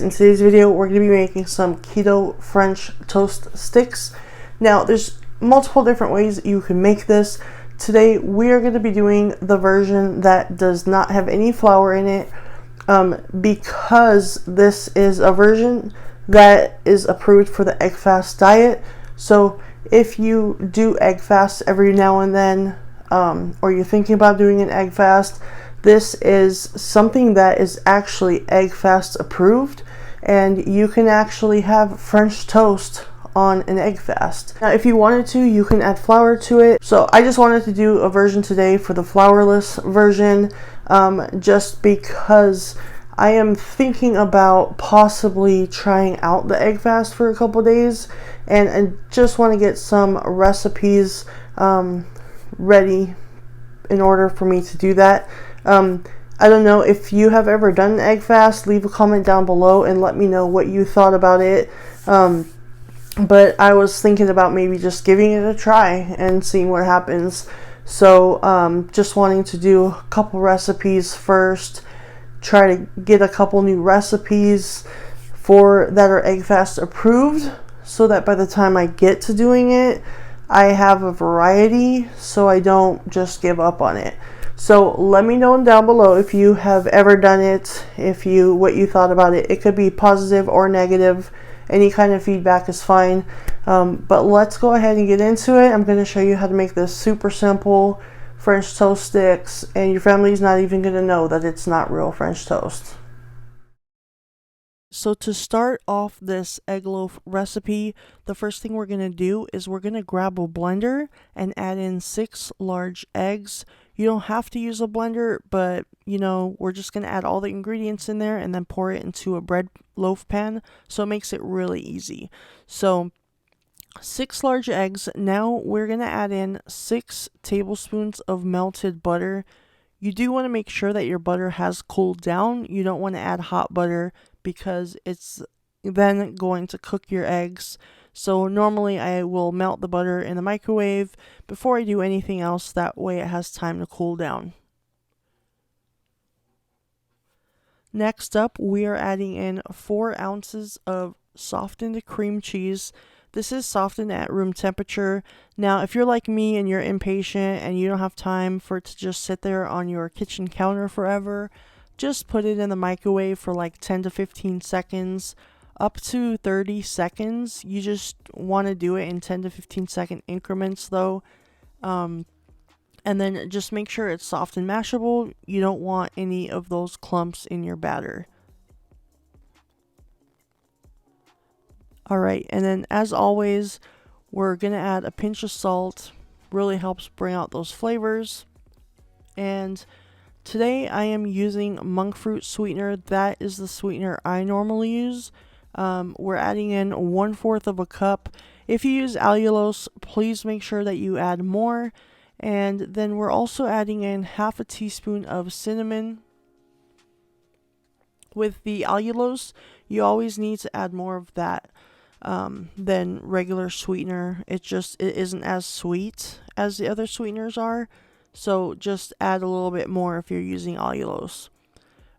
In today's video, we're going to be making some keto French toast sticks. Now, there's multiple different ways you can make this. Today, we are going to be doing the version that does not have any flour in it because this is a version that is approved for the egg fast diet. So if you do egg fast every now and then, or you're thinking about doing an egg fast, this is something that is actually egg fast approved, and you can actually have French toast on an egg fast. Now, if you wanted to, you can add flour to it. So I just wanted to do a version today for the flourless version, just because I am thinking about possibly trying out the egg fast for a couple days, and I just want to get some recipes ready in order for me to do that. I don't know if you have ever done an egg fast. Leave a comment down below and let me know what you thought about it. But I was thinking about maybe just giving it a try and seeing what happens. So just wanting to do a couple recipes first, try to get a couple new recipes that are egg fast approved, so that by the time I get to doing it, I have a variety so I don't just give up on it. So let me know down below if you have ever done it, what you thought about it. It could be positive or negative. Any kind of feedback is fine. But let's go ahead and get into it. I'm going to show you how to make this super simple French toast sticks, and your family's not even going to know that it's not real French toast. So to start off this egg loaf recipe, the first thing we're going to do is we're going to grab a blender and add in 6 large eggs. You don't have to use a blender, but we're just going to add all the ingredients in there and then pour it into a bread loaf pan, so it makes it really easy. So 6 large eggs. Now we're going to add in 6 tablespoons of melted butter. You do want to make sure that your butter has cooled down. You don't want to add hot butter because it's then going to cook your eggs. So normally I will melt the butter in the microwave before I do anything else. That way it has time to cool down. Next up, we are adding in 4 ounces of softened cream cheese. This is softened at room temperature. Now, if you're like me and you're impatient and you don't have time for it to just sit there on your kitchen counter forever, just put it in the microwave for like 10 to 15 seconds, up to 30 seconds. You just want to do it in 10 to 15 second increments though. And then just make sure it's soft and mashable. You don't want any of those clumps in your batter. Alright, and then as always, we're going to add a pinch of salt. Really helps bring out those flavors. And today I am using monk fruit sweetener. That is the sweetener I normally use. We're adding in 1/4 of a cup. If you use allulose, please make sure that you add more. And then we're also adding in 1/2 teaspoon of cinnamon. With the allulose, you always need to add more of that than regular sweetener. It isn't as sweet as the other sweeteners are. So just add a little bit more if you're using allulose.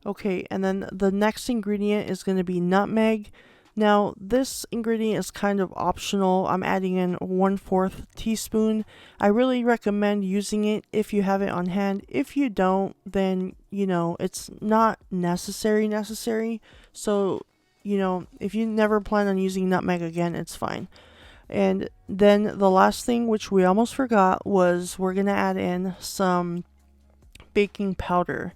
Okay, and then the next ingredient is going to be nutmeg. Now, this ingredient is kind of optional. I'm adding in 1/4 teaspoon. I really recommend using it if you have it on hand. If you don't, then, it's not necessary. So, if you never plan on using nutmeg again, it's fine. And then the last thing, which we almost forgot, was we're going to add in some baking powder.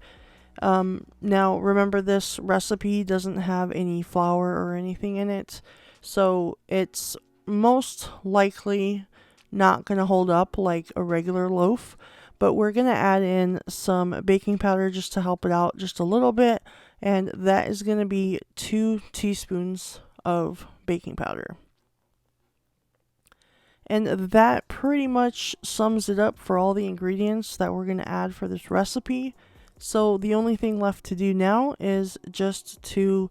Now remember, this recipe doesn't have any flour or anything in it, so it's most likely not going to hold up like a regular loaf, but we're going to add in some baking powder just to help it out just a little bit, and that is going to be 2 teaspoons of baking powder. And that pretty much sums it up for all the ingredients that we're going to add for this recipe. So the only thing left to do now is just to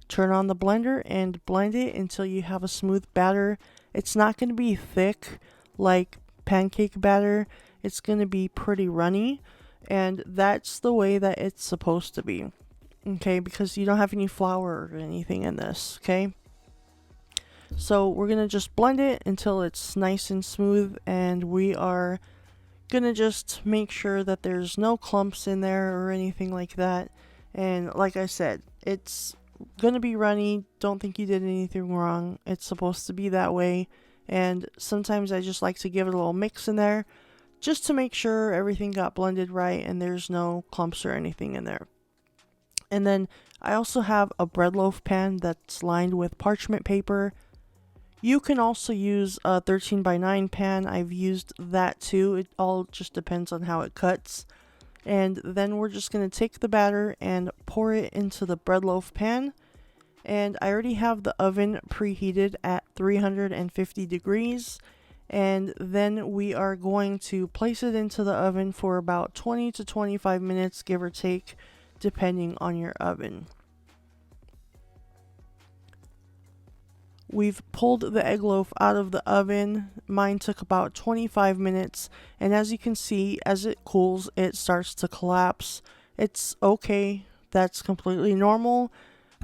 turn on the blender and blend it until you have a smooth batter. It's not going to be thick like pancake batter. It's going to be pretty runny, and that's the way that it's supposed to be. okay, because you don't have any flour or anything in this, okay? So we're going to just blend it until it's nice and smooth, and we are going to just make sure that there's no clumps in there or anything like that. And like I said, it's going to be runny. Don't think you did anything wrong. It's supposed to be that way. And sometimes I just like to give it a little mix in there just to make sure everything got blended right and there's no clumps or anything in there. And then I also have a bread loaf pan that's lined with parchment paper. You can also use a 13 by 9 pan. I've used that too. It all just depends on how it cuts. And then we're just going to take the batter and pour it into the bread loaf pan. And I already have the oven preheated at 350 degrees. And then we are going to place it into the oven for about 20 to 25 minutes, give or take, depending on your oven. We've pulled the egg loaf out of the oven. Mine took about 25 minutes, and as you can see, as it cools, it starts to collapse. It's okay. That's completely normal.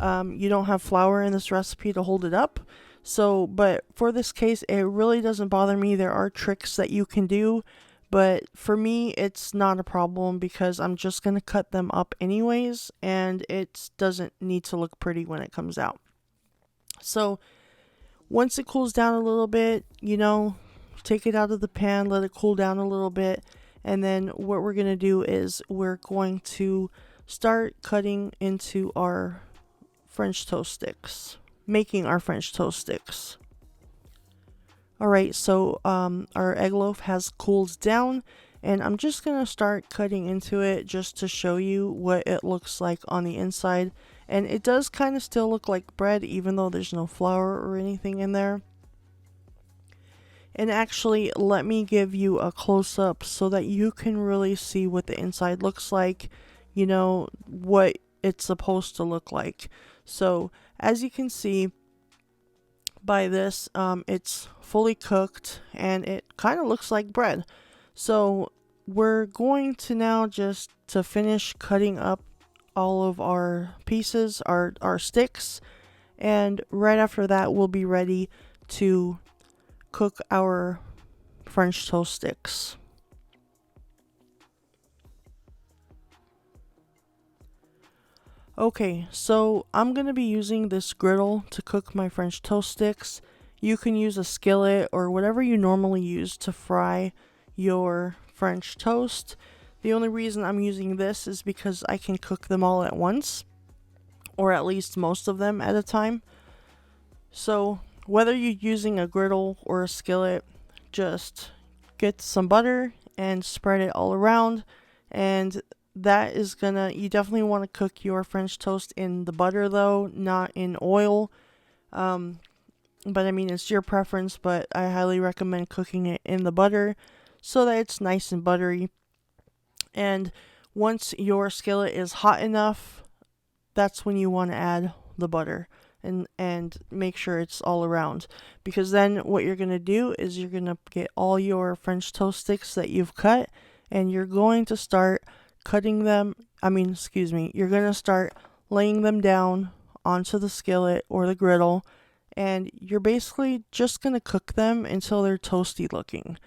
You don't have flour in this recipe to hold it up. So, but for this case, it really doesn't bother me. There are tricks that you can do, but for me, it's not a problem because I'm just going to cut them up anyways, and it doesn't need to look pretty when it comes out. So, once it cools down a little bit, take it out of the pan, let it cool down a little bit, and then what we're going to do is we're going to start cutting into our French toast sticks, making our French toast sticks. Alright, so our egg loaf has cooled down, and I'm just going to start cutting into it just to show you what it looks like on the inside. And it does kind of still look like bread, even though there's no flour or anything in there. And actually, let me give you a close-up so that you can really see what the inside looks like, what it's supposed to look like. So, as you can see by this, it's fully cooked, and it kind of looks like bread. So, we're going to now just to finish cutting up all of our pieces, our sticks, and right after that we'll be ready to cook our French toast sticks. Okay, so I'm going to be using this griddle to cook my French toast sticks. You can use a skillet or whatever you normally use to fry your French toast. The only reason I'm using this is because I can cook them all at once, or at least most of them at a time. So whether you're using a griddle or a skillet, just get some butter and spread it all around, and that is you definitely want to cook your French toast in the butter though, not in oil. But I mean, it's your preference, but I highly recommend cooking it in the butter so that it's nice and buttery. And once your skillet is hot enough, that's when you want to add the butter and make sure it's all around. Because then what you're going to do is you're going to get all your French toast sticks that you've cut, and you're going to start you're going to start laying them down onto the skillet or the griddle, and you're basically just going to cook them until they're toasty looking.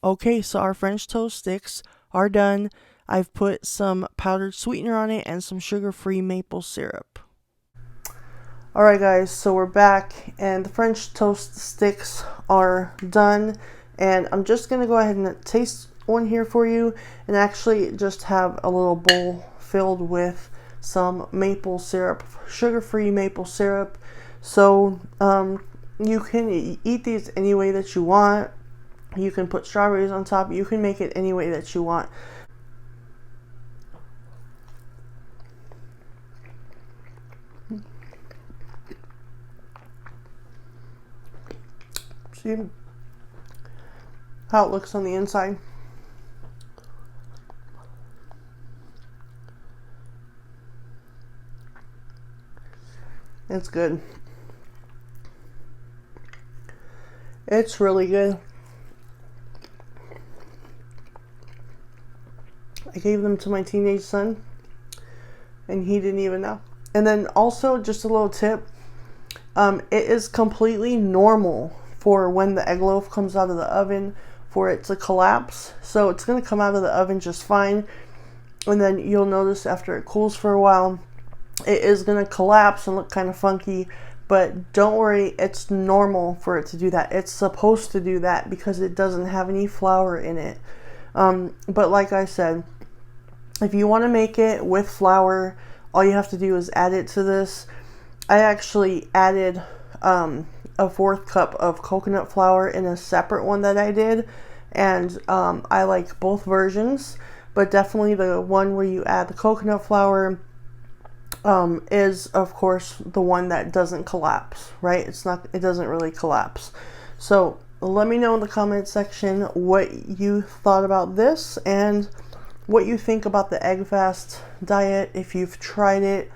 Okay, so our French toast sticks are done. I've put some powdered sweetener on it and some sugar-free maple syrup. Alright guys, so we're back and the French toast sticks are done. And I'm just going to go ahead and taste one here for you and actually just have a little bowl filled with some maple syrup, sugar-free maple syrup. So you can eat these any way that you want. You can put strawberries on top. You can make it any way that you want. See how it looks on the inside. It's good. It's really good. I gave them to my teenage son and he didn't even know. And then also, just a little tip, it is completely normal for when the egg loaf comes out of the oven for it to collapse. So it's going to come out of the oven just fine, and then you'll notice after it cools for a while, it is going to collapse and look kind of funky. But don't worry, it's normal for it to do that. It's supposed to do that because it doesn't have any flour in it. But like I said, if you want to make it with flour, all you have to do is add it to this. I actually added a 1/4 cup of coconut flour in a separate one that I did, and I like both versions, but definitely the one where you add the coconut flour is of course the one that doesn't collapse, right? It doesn't really collapse. So let me know in the comment section what you thought about this and what you think about the egg fast diet, if you've tried it.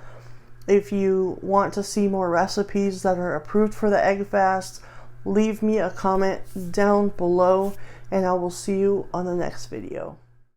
If you want to see more recipes that are approved for the egg fast, leave me a comment down below, and I will see you on the next video.